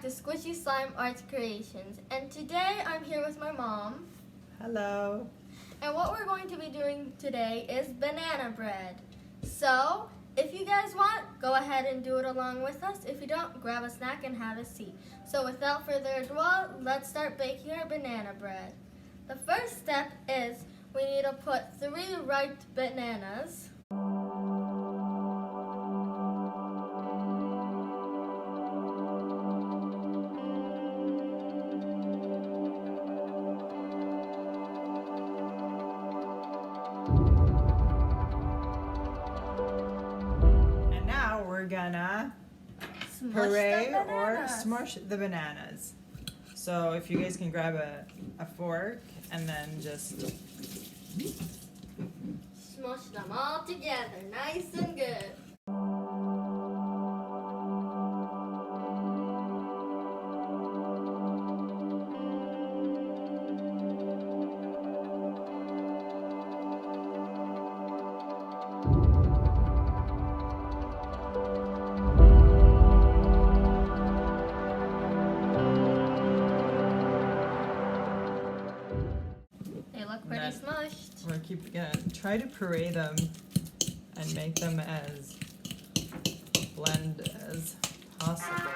to Squishy Slime Arts Creations, and today I'm here with my mom. Hello. And what we're going to be doing today is banana bread. So, if you guys want, go ahead and do it along with us. If you don't, grab a snack and have a seat. So without further ado, let's start baking our banana bread. The first step is we need to put 3 ripe bananas. And now we're gonna puree or smush the bananas. So if you guys can grab a fork and then just Smush them all together, nice and good. Pretty smushed. we're gonna try to puree them and make them as blend as possible.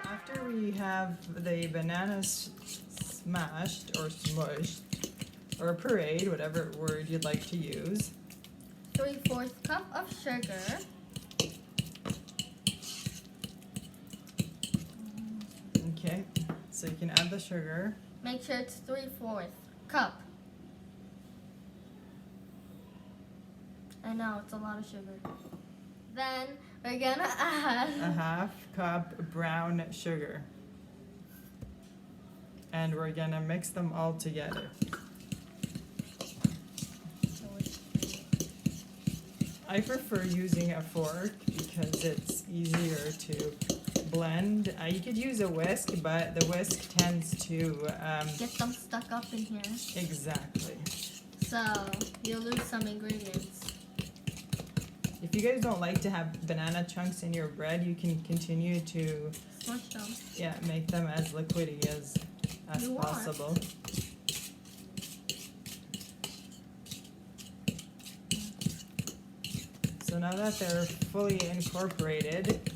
After we have the bananas smashed or smushed or pureed, whatever word you'd like to use, 3/4 cup of sugar. okay, so you can add the sugar. Make sure it's 3/4 cup. I know, it's a lot of sugar. Then we're gonna add A 1/2 cup brown sugar. And we're gonna mix them all together. I prefer using a fork because it's easier to blend. You could use a whisk, but the whisk tends to get them stuck up in here. exactly. So you'll lose some ingredients. If you guys don't like to have banana chunks in your bread, you can continue to Smush them. make them as liquidy as You want. possible. So now that they're fully incorporated,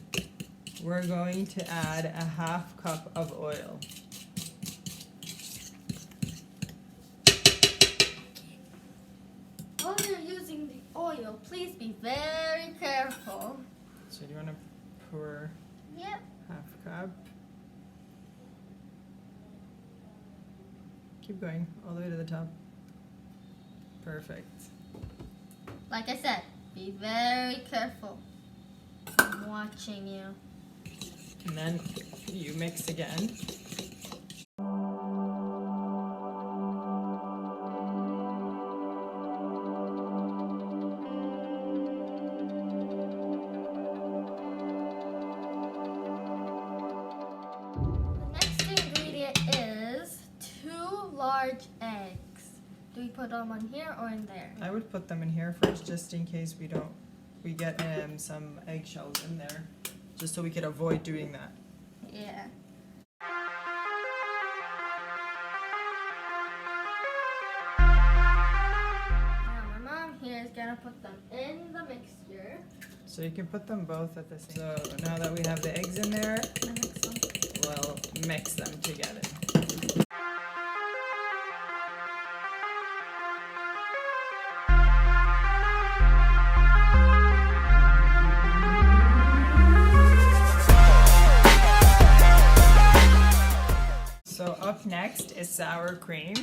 we're going to add a 1/2 cup of oil. While you're using the oil, please be very careful. So do you want to pour Yep. 1/2 cup? Keep going all the way to the top. Perfect. Like I said, be very careful. I'm watching you. And then you mix again. The next ingredient is 2 large eggs. Do we put them on here or in there? I would put them in here first just in case we get some eggshells in there, just so we could avoid doing that. Yeah. Now my mom here is gonna put them in the mixture. So you can put them both at the same. So now that we have the eggs in there, we'll mix them together. So up next is sour cream,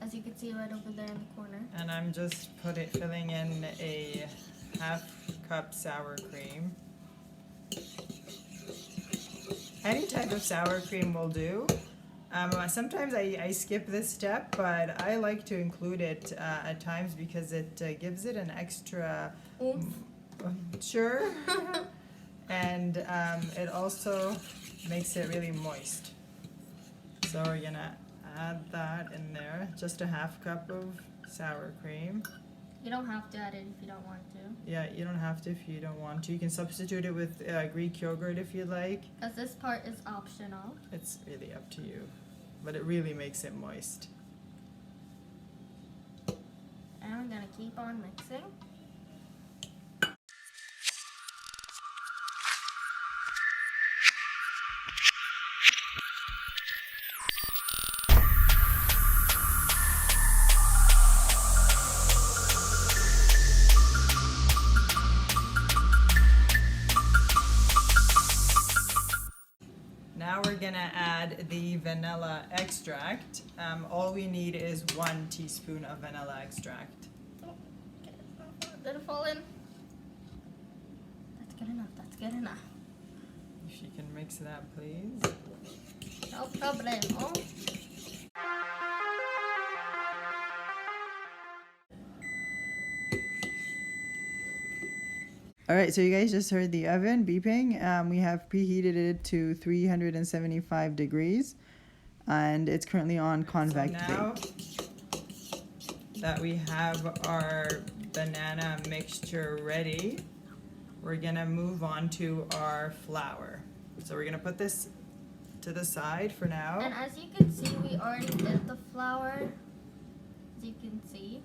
As you can see right over there in the corner. and I'm just filling in a 1/2 cup sour cream. Any type of sour cream will do. Sometimes I skip this step, but I like to include it at times because it gives it an extra Oomph. sure, and it also makes it really moist. So we're gonna add that in there, just a 1/2 cup of sour cream. You don't have to add it if you don't want to. Yeah, you don't have to if you don't want to. You can substitute it with Greek yogurt if you like. Because this part is optional. It's really up to you. But it really makes it moist. And I'm gonna keep on mixing. Now we're gonna add the vanilla extract. All we need is 1 teaspoon of vanilla extract. Did it fall in? That's good enough, that's good enough. If you can mix that, please. No problemo. All right, so you guys just heard the oven beeping. We have preheated it to 375 degrees, and it's currently on convex Now bake. That we have our banana mixture ready, we're gonna move on to our flour. So we're gonna put this to the side for now. And as you can see, we already did the flour. As you can see.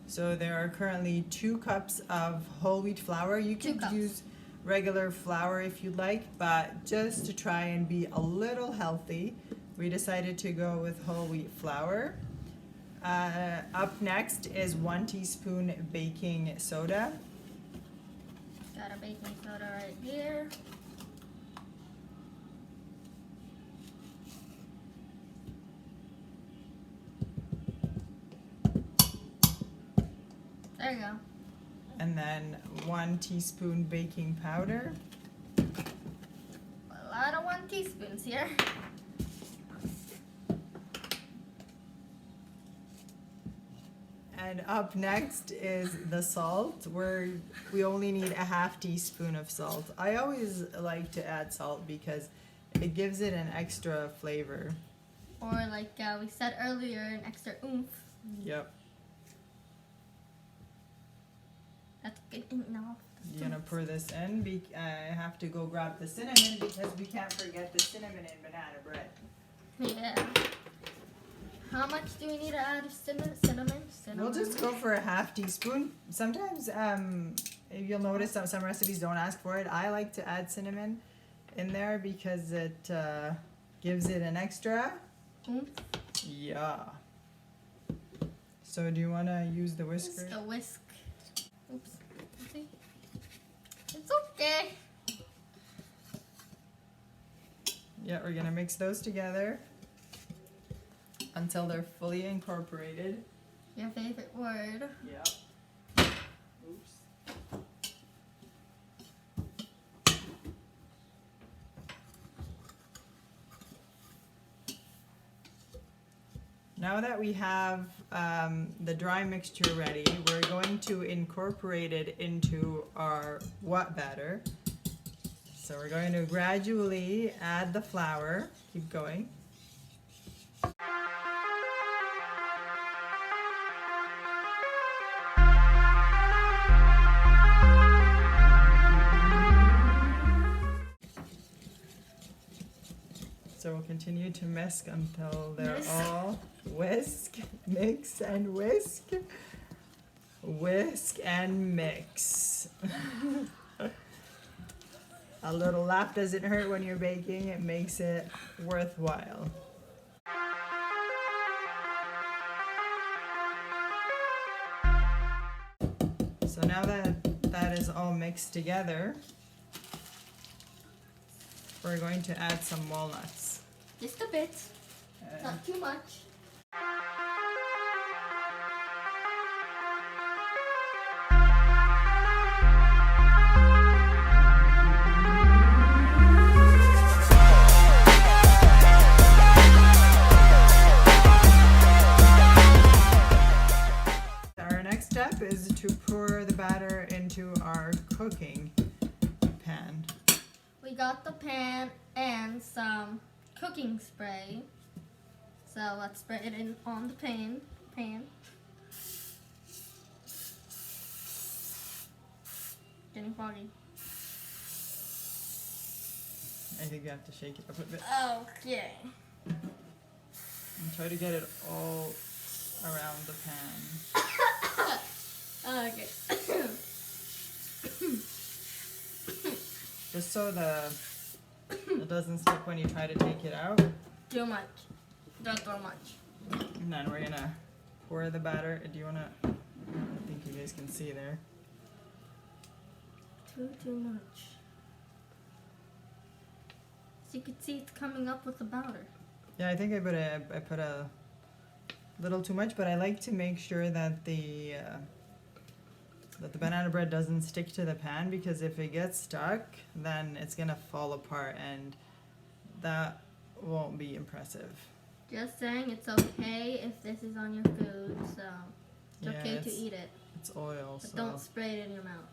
So there are currently 2 cups of whole wheat flour. You 2 could cups. use regular flour if you'd like, but just to try and be a little healthy, we decided to go with whole wheat flour. Up next is 1 teaspoon baking soda. Got a baking soda right here. There you go. And then 1 teaspoon baking powder. A lot of 1 teaspoons here. And up next is the salt, where we only need a half teaspoon of salt. I always like to add salt because it gives it an extra flavor. Or like we said earlier, an extra oomph. Yep. That's good enough. You're gonna pour this in. I have to go grab the cinnamon because we can't forget the cinnamon in banana bread. Yeah. How much do we need to add of cinnamon? We'll just go for a half teaspoon. Sometimes, if you'll notice, some recipes don't ask for it. I like to add cinnamon in there because it gives it an extra. Oomph. Yeah. So do you want to use the whisker? Just a whisk. Oops. See? It's okay. Yeah, we're gonna mix those together until they're fully incorporated. Your favorite word. Yeah. Oops. Now that we have the dry mixture ready, we're going to incorporate it into our wet batter. So we're going to gradually add the flour. Keep going. So we'll continue to whisk until they're Whisk. all whisk, mix, and whisk. Whisk and mix. A little laugh doesn't hurt when you're baking. It makes it worthwhile. So now that is all mixed together, we're going to add some walnuts. Just a bit. Not too much. Our next step is to pour the batter into our cooking pan. We got the pan and some cooking spray. So let's spray it in on the pan. getting foggy. I think you have to shake it up a bit. Okay. And try to get it all around the pan. Okay. Just so it doesn't stick when you try to take it out. Too much. Don't throw much. And then we're gonna pour the batter. Do you wanna? I think you guys can see there. Too much. So you can see it's coming up with the batter. Yeah, I think I put a little too much, but I like to make sure that the banana bread doesn't stick to the pan, because if it gets stuck, then it's gonna fall apart, and that won't be impressive. Just saying, it's okay if this is on your food, so it's Yeah, okay to eat it. It's oil, But so don't spray it in your mouth.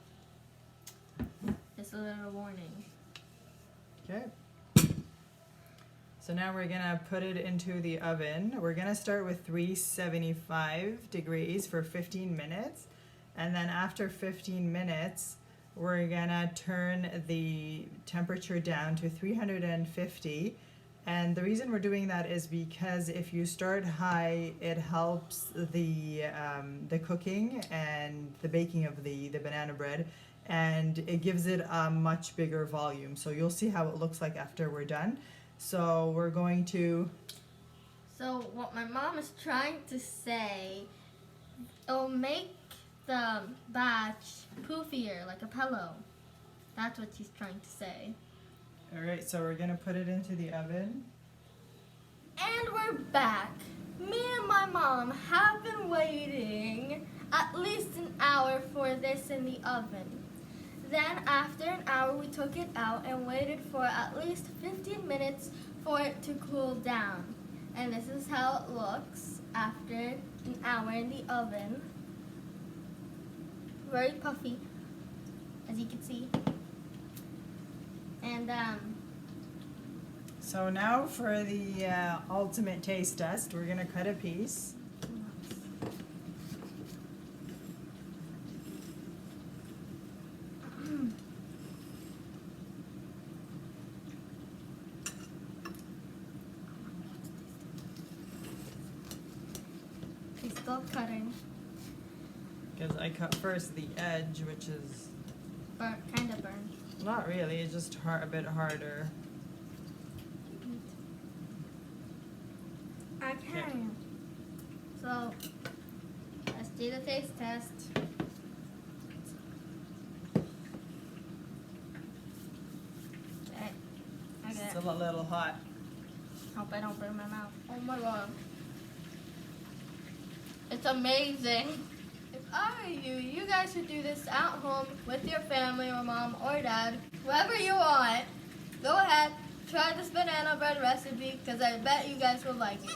Just a little warning. okay. So now we're gonna put it into the oven. We're gonna start with 375 degrees for 15 minutes. And then after 15 minutes, we're gonna turn the temperature down to 350. And the reason we're doing that is because if you start high, it helps the cooking and the baking of the banana bread, and it gives it a much bigger volume. So you'll see how it looks like after we're done. So we're going to... So what my mom is trying to say, it'll make the batch poofier, like a pillow. That's what she's trying to say. Alright, so we're gonna put it into the oven. And we're back. Me and my mom have been waiting at least an hour for this in the oven. Then after an hour we took it out and waited for at least 15 minutes for it to cool down. And this is how it looks after an hour in the oven. Very puffy, as you can see. And So now for the ultimate taste test, we're gonna cut a piece. he's still cutting, Because I cut first the edge, which is kind of burned. not really, it's just a bit harder. Okay. So let's do the taste test. Okay. Okay. Still a little hot. Hope I don't burn my mouth. Oh my god. It's amazing. If I were you, you guys should do this at home with your family or mom or dad, whoever you want. Go ahead, try this banana bread recipe because I bet you guys will like it.